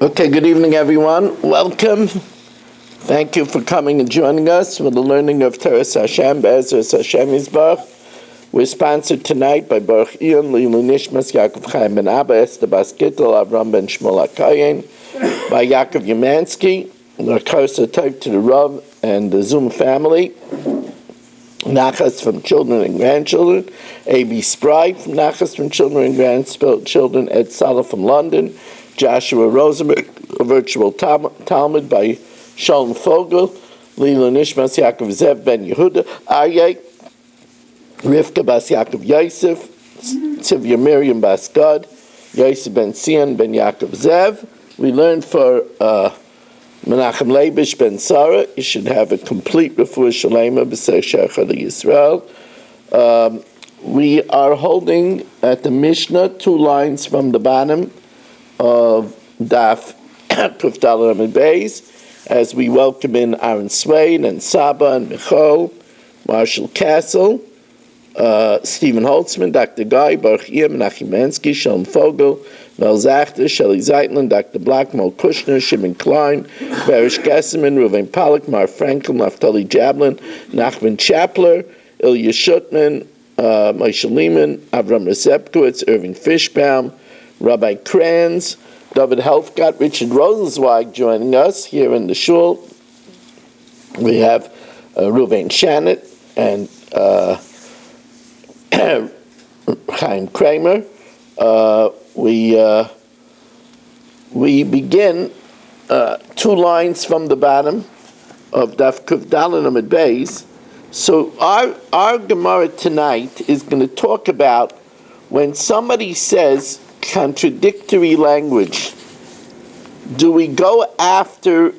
Okay, good evening, everyone. Welcome. Thank you for coming and joining us for the learning of Teres Hashem, Be'ezras Hashem Yisbarach. We're sponsored tonight by Baruch Ian, Lilu Nishmas, Yaakov Chaim Ben Abba, Esther Bas Gittel, Avram Ben Shmuel HaKayin, by Yaakov Yamansky, Narkosa Type to the Rav and the Zoom family, Nachas from children and grandchildren, A.B. Spry from Nachas from children and grandchildren, Ed Salah from London, Joshua Rosenberg, a virtual Talmud by Shalom Fogel, Lila Nishmas Yaakov Zev Ben Yehuda, Aryeh, Rivka Bas Yaakov Yosef, Tzivya Miriam Bas Gad, Yosef Ben Sion Ben Yaakov Zev. We learned for Menachem Leibish Ben Sarah, you should have a complete refuah shalema b'sei shecha Yisrael. We are holding at the Mishnah 2 lines from the bottom of Daf Kuf Daled Amud Beis, as we welcome in Aaron Swain and Saba and Michal, Marshall Castle, Stephen Holtzman, Dr. Guy, Baruch Ian, Menachem Mansky, Shalom Fogel, Mel Zachter, Shelley Zeitlin, Dr. Black, Mo Kushner, Shimon Klein, Barish Gesserman, Ruvain Pollack, Mar Frankel, Naftali Jablin, Nachman Chapler, Ilya Shutman, Moshe Lehman, Avram Rezepkowitz, Irving Fishbaum, Rabbi Kranz, David Helfgott, Richard Rosenzweig joining us here in the shul. We have Ruvain Shannon and Chaim Kramer. We begin 2 lines from the bottom of Daf Kuf Daled Amud Beis. So our Gemara tonight is going to talk about when somebody says contradictory language, do we go after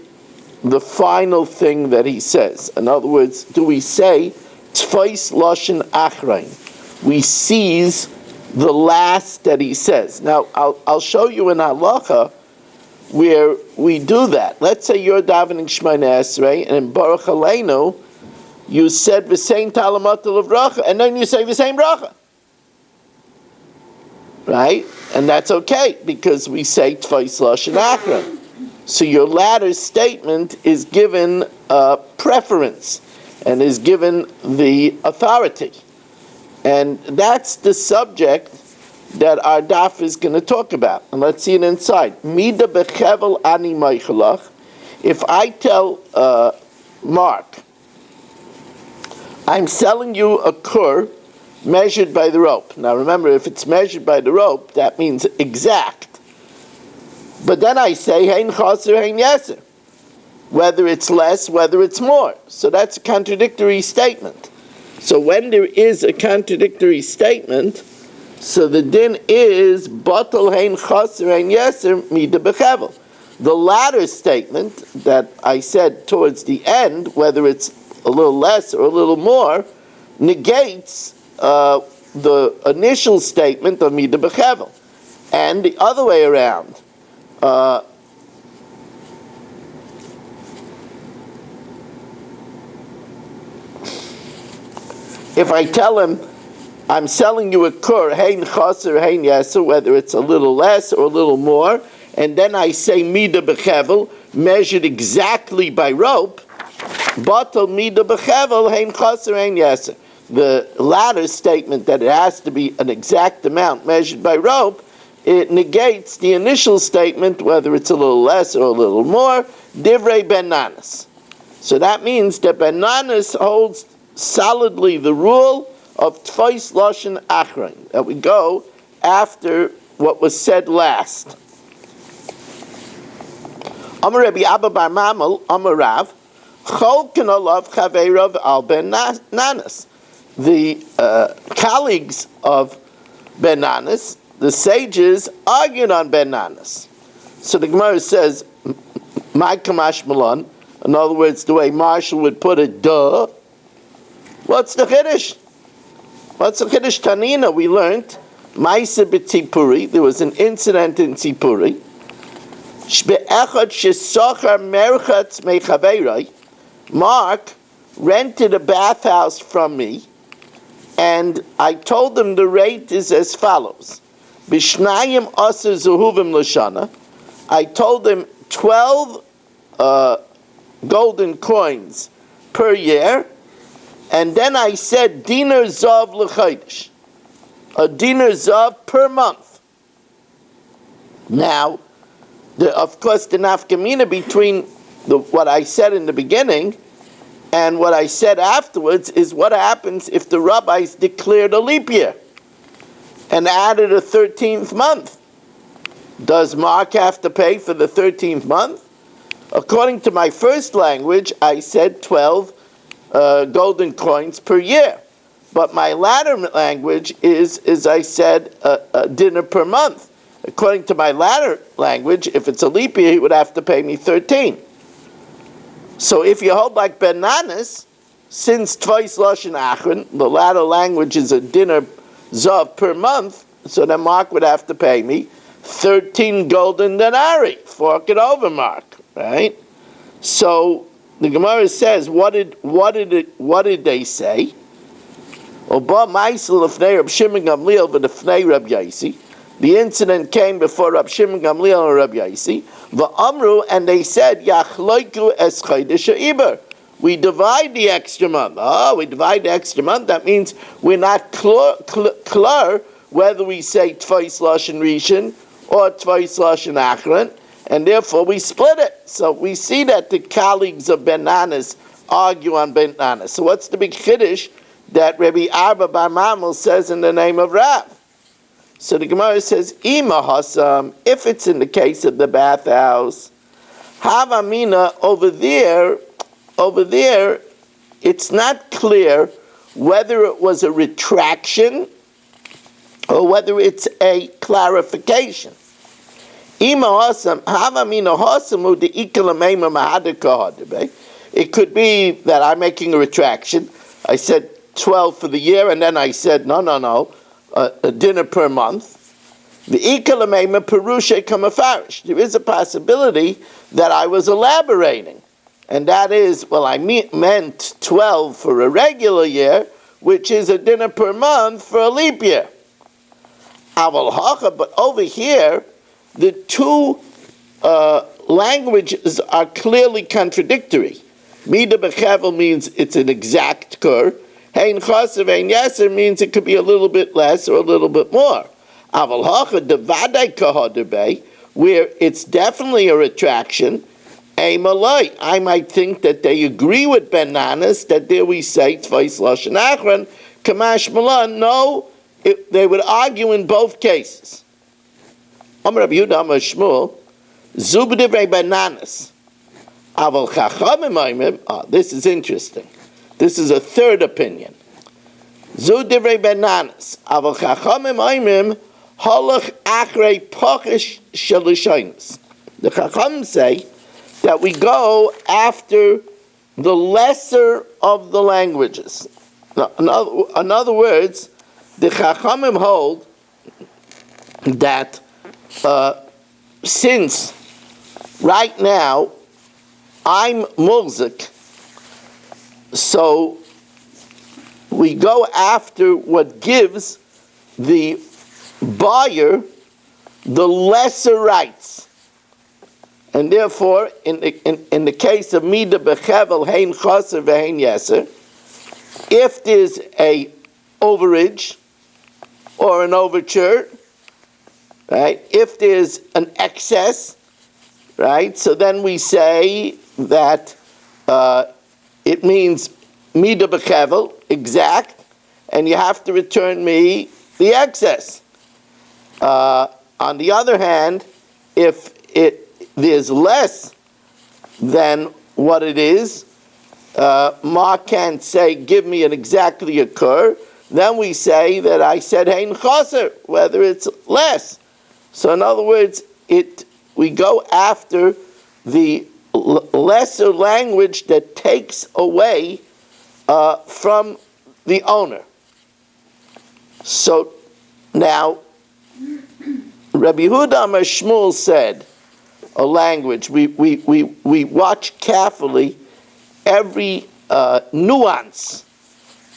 the final thing that he says? In other words, do we say Tfais Lashon Achrein? We seize the last that he says. Now, I'll show you in halacha where we do that. Let's say you're davening Shemona Esrei, and in Baruch Aleinu, you said V'sein Talamatul Uvracha, and then you say V'sein Bracha. Right? And that's okay, because we say Tfais Lashon Achrein. So your latter statement is given preference, and is given the authority. And that's the subject that our daf is going to talk about. And let's see it inside. Mida bechevel ani meichelach. If I tell Mark, I'm selling you a kur measured by the rope. Now remember, if it's measured by the rope, that means exact. But then I say, hein chaser, hein yeser. Whether it's less, whether it's more. So that's a contradictory statement. So when there is a contradictory statement, so the din is batal hein chaser hein yeser mida bechevel. The latter statement that I said towards the end, whether it's a little less or a little more, negates the initial statement of mida bechevel, and the other way around. If I tell him, I'm selling you a kur, hein chaser, hein yeser, whether it's a little less or a little more, and then I say mida bechevel, measured exactly by rope, batal mida bechevel, hein chaser, hein yeser. The latter statement that it has to be an exact amount measured by rope, it negates the initial statement, whether it's a little less or a little more, divrei ben Nanas. So that means that ben Nanas holds solidly the rule of Tfais Lashon Achrein, that we go after what was said last. Amar Rabbi Abba Bar Mamal, Amar Rav, Cholken olav chaveirav al ben Nanas. The colleagues of Ben Nanas, the sages, argued on Ben Nanas. So the Gemara says, my kamash malon, in other words, the way Marshall would put it, duh. What's the Chiddush? What's the Chiddush? Tanina, we learned, Maisa b'Tzipuri, there was an incident in Tzipuri. Shbe'echad shesochar merchatz mechaverai, Mark rented a bathhouse from me, and I told them the rate is as follows. Bishnayim aser zuhuvim l'shana, I told him 12 golden coins per year, and then I said dinar zav l'chodesh, a dinar zav per month. Now, of course, the nafkamina between what I said in the beginning and what I said afterwards is what happens if the rabbis declared a leap year and added a 13th month. Does Mark have to pay for the 13th month? According to my first language, I said 12 golden coins per year. But my latter language is, as I said, a dinner per month. According to my latter language, if it's a leap year, he would have to pay me 13. So if you hold like Ben Nanas, since twice Lashon Achron, the latter language is a dinner zav per month, so then Mark would have to pay me 13 golden denarii. Fork it over, Mark, right? So the Gemara says, what did they say? The incident came before Rab Shimon Gamliel and Rab Yaisi. V'amru, and they said, Yachloiku es chodesh ha'ibur. We divide the extra month. We divide the extra month. That means we're not clear whether we say Tfais Lashon Rishon or Tfais Lashon Achron, and therefore we split it. So we see that the colleagues of Ben Nanas argue on Ben Nanas. So what's the big chiddush that Rabbi Abba Bar Mamel says in the name of Rav? So the Gemara says, Ima Hasam, if it's in the case of the bathhouse, Havamina, over there, it's not clear whether it was a retraction or whether it's a clarification. Ima Hasam, Havamina Hasamu de Ikalamema Mahadakahadabe. It could be that I'm making a retraction. I said 12 for the year, and then I said, no. A dinner per month. The ikalamema perushe kamafarish. There is a possibility that I was elaborating, and that is, well, I meant 12 for a regular year, which is a dinner per month for a leap year. Aval hacha, but over here, the two languages are clearly contradictory. Mida bechevel means it's an exact kur. Hein chasav, hein yeser means it could be a little bit less or a little bit more. Aval hacha devadai kahadebe, where it's definitely a retraction. A malay, I might think that they agree with Ben Nanas that there we say tfais lashon achron kamash malan. No, they would argue in both cases. Amar Rabbi Yehuda Amar Shmuel zubdivrei Ben Nanas. Aval chachamim oimim. This is interesting. This is a third opinion. Zu divrei Ben Nanas. Aval chachamim oimim halach achrei pochish shelushonos. The chachamim say that we go after the lesser of the languages. Now, in other words, the chachamim hold that since right now I'm mulzik, so we go after what gives the buyer the lesser rights. And therefore, in the case of Mida Bechevel, Hein Chaser Ve'Hein Yeser, if there's a overage or an overture, right, if there's an excess, right, so then we say that it means Mida Bechevel, exact, and you have to return me the excess. On the other hand, if there's less than what it is, Mark can't say, give me an exactly a kur. Then we say that I said hein chaser, whether it's less. So in other words, we go after the lesser language that takes away from the owner. So now, Rabbi Yehuda Amar Shmuel said, a language, we watch carefully every nuance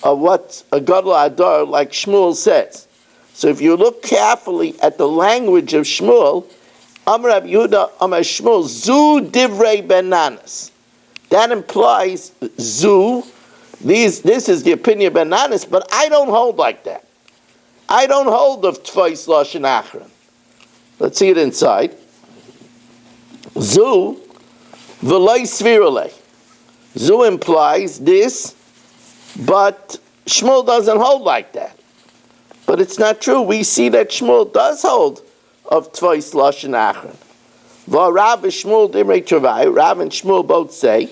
of what a Gadol Adar like Shmuel says. So if you look carefully at the language of Shmuel, Amar Rabbi Yehuda, Amar Shmuel, Zu divrei benanas. That implies Zu. This is the opinion of benanas, but I don't hold like that. I don't hold of Tfais Lashon Achron. Let's see it inside. Zu v'loi svirulei. Zu implies this, but Shmuel doesn't hold like that. But it's not true. We see that Shmuel does hold of Tfais Lashon Achron. V'Rav Shmuel Dimrei Travay. Rav and Shmuel both say,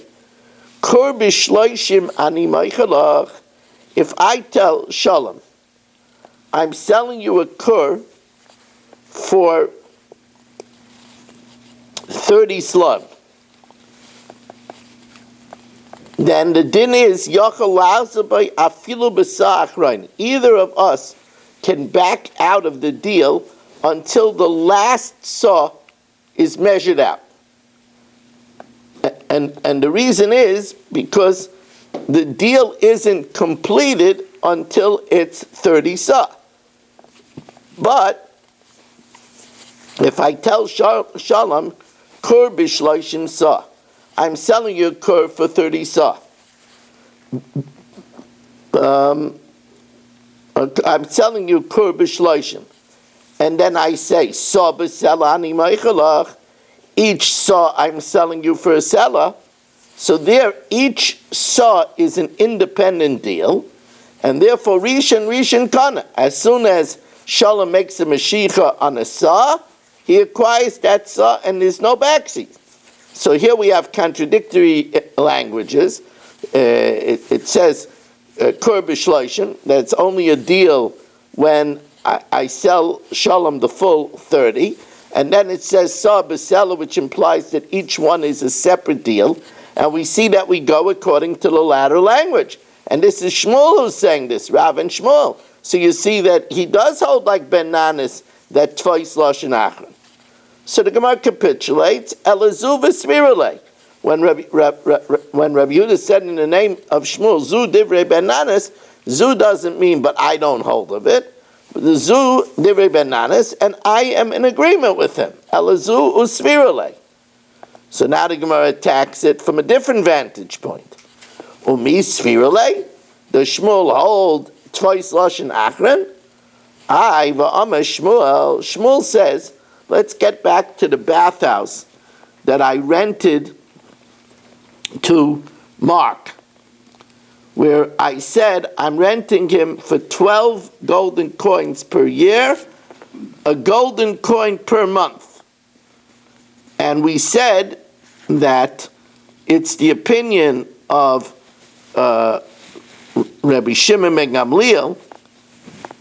Kur b'shloishim ani meichalach. If I tell Shalom, I'm selling you a kur for 30 slug, then the din is yachal la'azabay afilu b'sa achrein. Either of us can back out of the deal until the last saw is measured out. And the reason is because the deal isn't completed until it's 30 saw. But if I tell Shalom, kur b'shloishim saw, I'm selling you a kur for 30 saw. I'm selling you kur b'shloishim. And then I say, saw b'selani meichalach, each saw I'm selling you for a seller. So there, each saw is an independent deal, and therefore Rishon kana. As soon as Shalom makes a Mashiach on a saw, he acquires that saw and there's no backseat. So here we have contradictory languages. It says, Kur b'shloishim, that's only a deal when I sell Shalom the full 30, and then it says saw b'seller, which implies that each one is a separate deal, and we see that we go according to the latter language. And this is Shmuel who's saying this, Rav and Shmuel. So you see that he does hold like benanas, that Tfais Lashon Achron. So the Gemara capitulates, Elazu v'svirulei. When Rabbi Yehuda said in the name of Shmuel, Zu divrei benanas, Zu doesn't mean, but I don't hold of it. The Zu divrei benanas, and I am in agreement with him. Elazu usvirulei. So now the Gemara attacks it from a different vantage point. Umi svirulei, does Shmuel hold Tfais Lashon Achron? I va'amar Shmuel. Shmuel says, let's get back to the bathhouse that I rented to Mark, where I said I'm renting him for 12 golden coins per year, a golden coin per month. And we said that it's the opinion of Rabbi Shimon ben Gamliel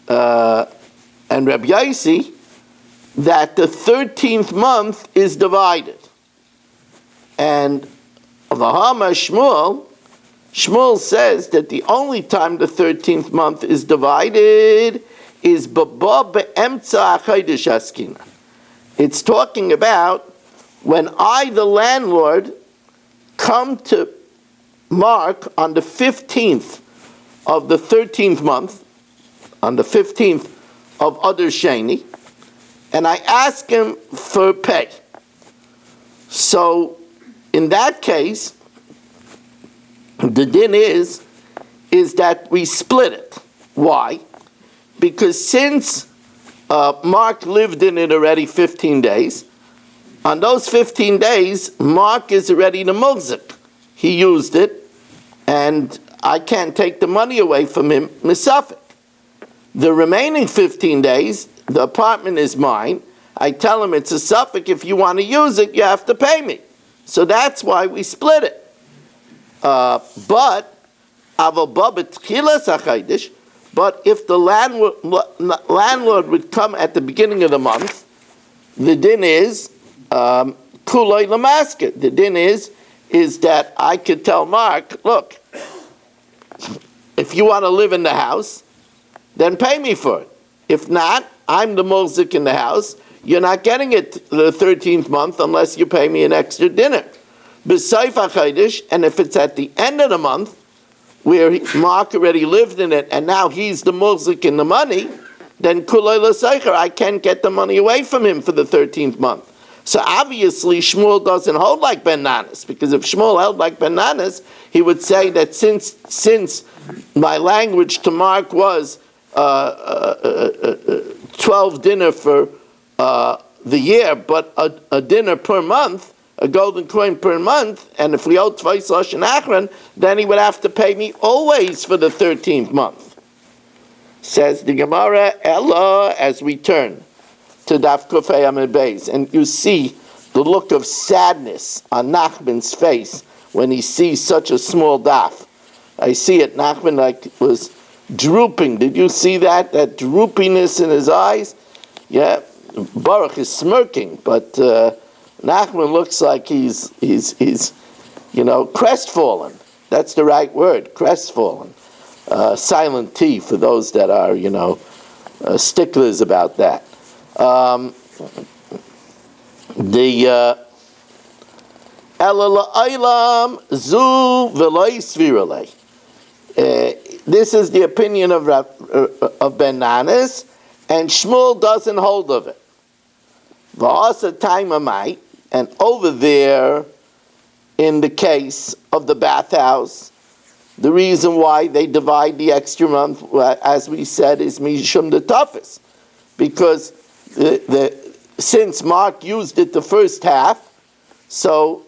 and Rabbi Yaisi that the 13th month is divided. And V'hama Shmuel says that the only time the 13th month is divided is b'ba be'emtza chodesh askina. It's talking about when I, the landlord, come to Mark on the 15th of the 13th month, on the 15th of Adar Sheni, and I ask him for pay. So in that case, the din is that we split it. Why? Because since Mark lived in it already 15 days, on those 15 days, Mark is already the mulzik. He used it, and I can't take the money away from him, misafik. The remaining 15 days, the apartment is mine. I tell him it's a suffix. If you want to use it, you have to pay me. So that's why we split it. But if the landlord would come at the beginning of the month, the din is kuloi lamaska. The din is that I could tell Mark, look, if you want to live in the house, then pay me for it. If not, I'm the mulzik in the house. You're not getting it the 13th month unless you pay me an extra dinner. B'sayf HaChodesh, and if it's at the end of the month, where Mark already lived in it, and now he's the mulzik in the money, then kulay l'seicher, I can't get the money away from him for the 13th month. So obviously Shmuel doesn't hold like Ben Nanas, because if Shmuel held like Ben Nanas, he would say that since my language to Mark was 12 dinner for the year, but a dinner per month, a golden coin per month, and if we owed twice Lashon Achron, then he would have to pay me always for the 13th month. Says the Gemara, Ella, as we turn to Daf Kufay Amid Beis, and you see the look of sadness on Nachman's face when he sees such a small daf. I see it, Nachman like was drooping. Did you see that droopiness in his eyes? Yeah, Baruch is smirking, but Nachman looks like he's crestfallen. That's the right word, crestfallen. Silent T for those that are sticklers about that. This is the opinion of Ben Nanas, and Shmuel doesn't hold of it. And over there, in the case of the bathhouse, the reason why they divide the extra month, as we said, is Mishum the toughest. Because since Mark used it the first half, so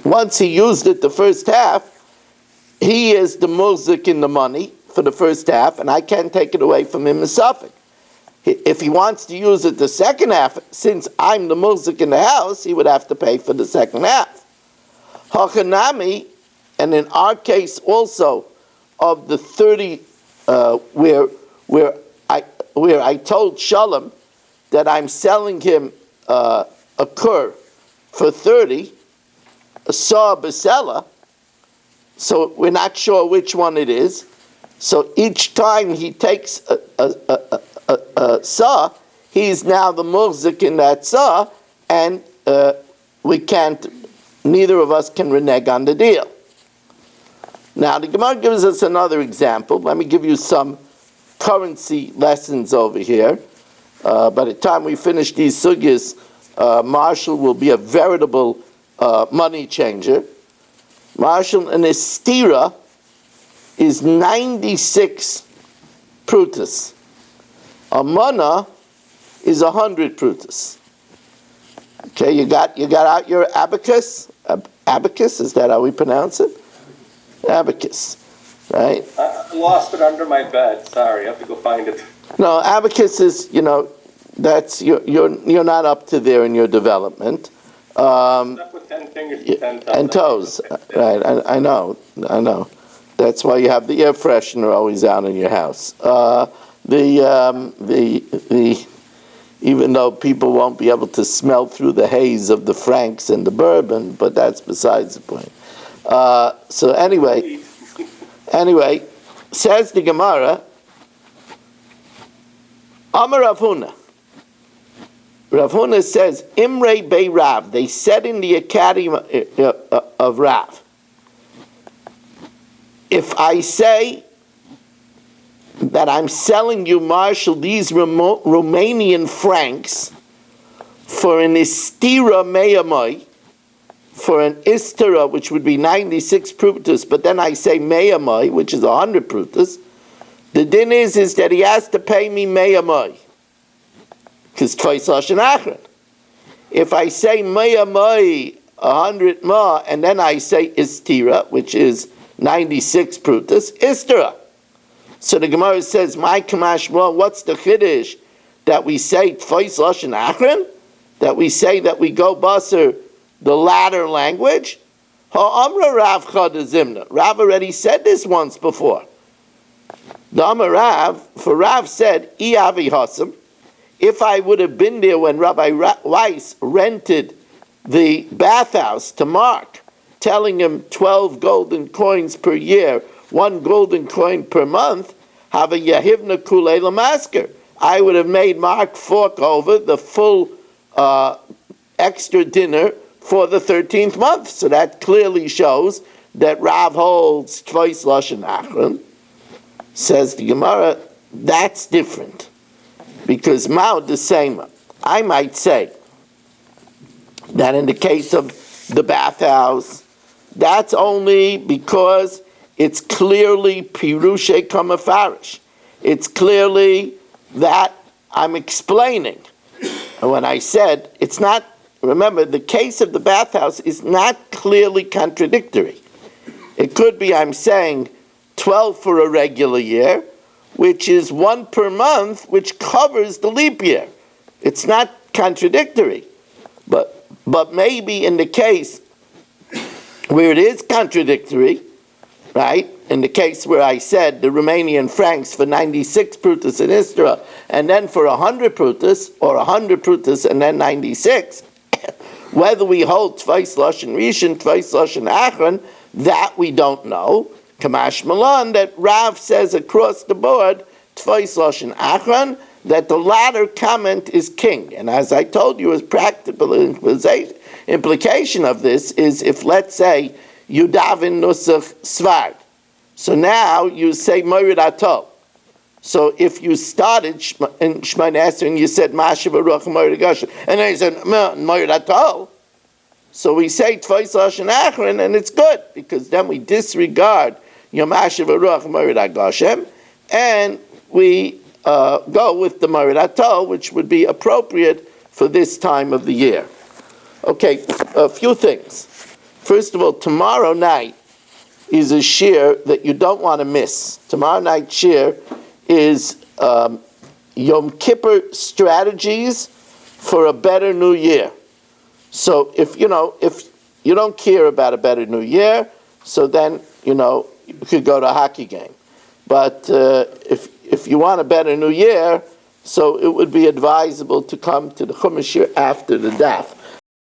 once he used it the first half, he is the muzik in the money for the first half, and I can't take it away from him as Suffolk. If he wants to use it the second half, since I'm the muzik in the house, he would have to pay for the second half. Hachanami, and in our case also, of the 30, where I told Shalom that I'm selling him a kur for 30, a saw besela, so we're not sure which one it is. So each time he takes a saw, he's now the muzik in that saw, and neither of us can renege on the deal. Now, the Gemara gives us another example. Let me give you some currency lessons over here. By the time we finish these sugyas, Marshall will be a veritable money changer. Marshall, an estira is 96 prutas. A mana is 100 prutas. Okay, you got out your abacus? Abacus, is that how we pronounce it? Abacus, right? I lost it under my bed. Sorry, I have to go find it. No, abacus is, that's you're not up to there in your development. Stuck with 10 fingers and 10 toes. And toes, right? I know. That's why you have the air freshener always out in your house. Even though people won't be able to smell through the haze of the Franks and the bourbon, but that's besides the point. So anyway, says the Gemara, Amar Rav Huna. Rav Huna says, Imrei Bei Rav. They said in the academy of Rav, if I say that I'm selling you, Marshall, these Romanian francs for an istira meyamai, for an istira, which would be 96 prutas, but then I say meyamai, which is 100 prutas, the din is that he has to pay me meyamai, because twice Lashon Achron. If I say meyamai, 100 ma, and then I say istira, which is 96 prutas, istira. So the Gemara says, "My kamash, well, what's the chiddush that we say twice Lashon Achron? That we say that we go basar the latter language? Ha'amra Rav Chada Zimna. Rav already said this once before. The Amar Rav, for Rav said, Iavi Hasam, if I would have been there when Rabbi Weiss rented the bathhouse to Mark, telling him 12 golden coins per year, 1 golden coin per month, have a Yahivna Kulei Lamasker. I would have made Mark fork over the full extra dinner for the 13th month. So that clearly shows that Rav holds twice Lashon Achron. Says the Gemara, that's different. Because Mao the same. I might say that in the case of the bathhouse, that's only because it's clearly pirushe kamafarish. It's clearly that I'm explaining. And when I said it's not, remember, the case of the bathhouse is not clearly contradictory. It could be I'm saying 12 for a regular year, which is 1 per month, which covers the leap year. It's not contradictory. But maybe in the case where it is contradictory, right? In the case where I said the Romanian francs for 96 prutas in Istra, and then for 100 prutas, or 100 prutas and then 96, whether we hold Tvais Lashon Rishon, Tvais Lashon Achron, that we don't know. Kamash Malan, that Rav says across the board, Tvais Lashon Achron, that the latter comment is king. And as I told you, as practical implication of this is if, let's say, you daven Nusach Svard. So now you say Morid Atol. So if you started in Shemona Esrei and you said Masha Baruch Morid Goshen, and then you said Morid Atol, so we say Tvais Lashon Achron, and it's good, because then we disregard Yom Masha Baruch Morid Goshen, and we go with the Morid Atol, which would be appropriate for this time of the year. Okay, a few things. First of all, tomorrow night is a shir that you don't want to miss. Tomorrow night shir is Yom Kippur strategies for a better new year. So if you don't care about a better new year, so then you could go to a hockey game. But if you want a better new year, so it would be advisable to come to the Chumash shir after the daf.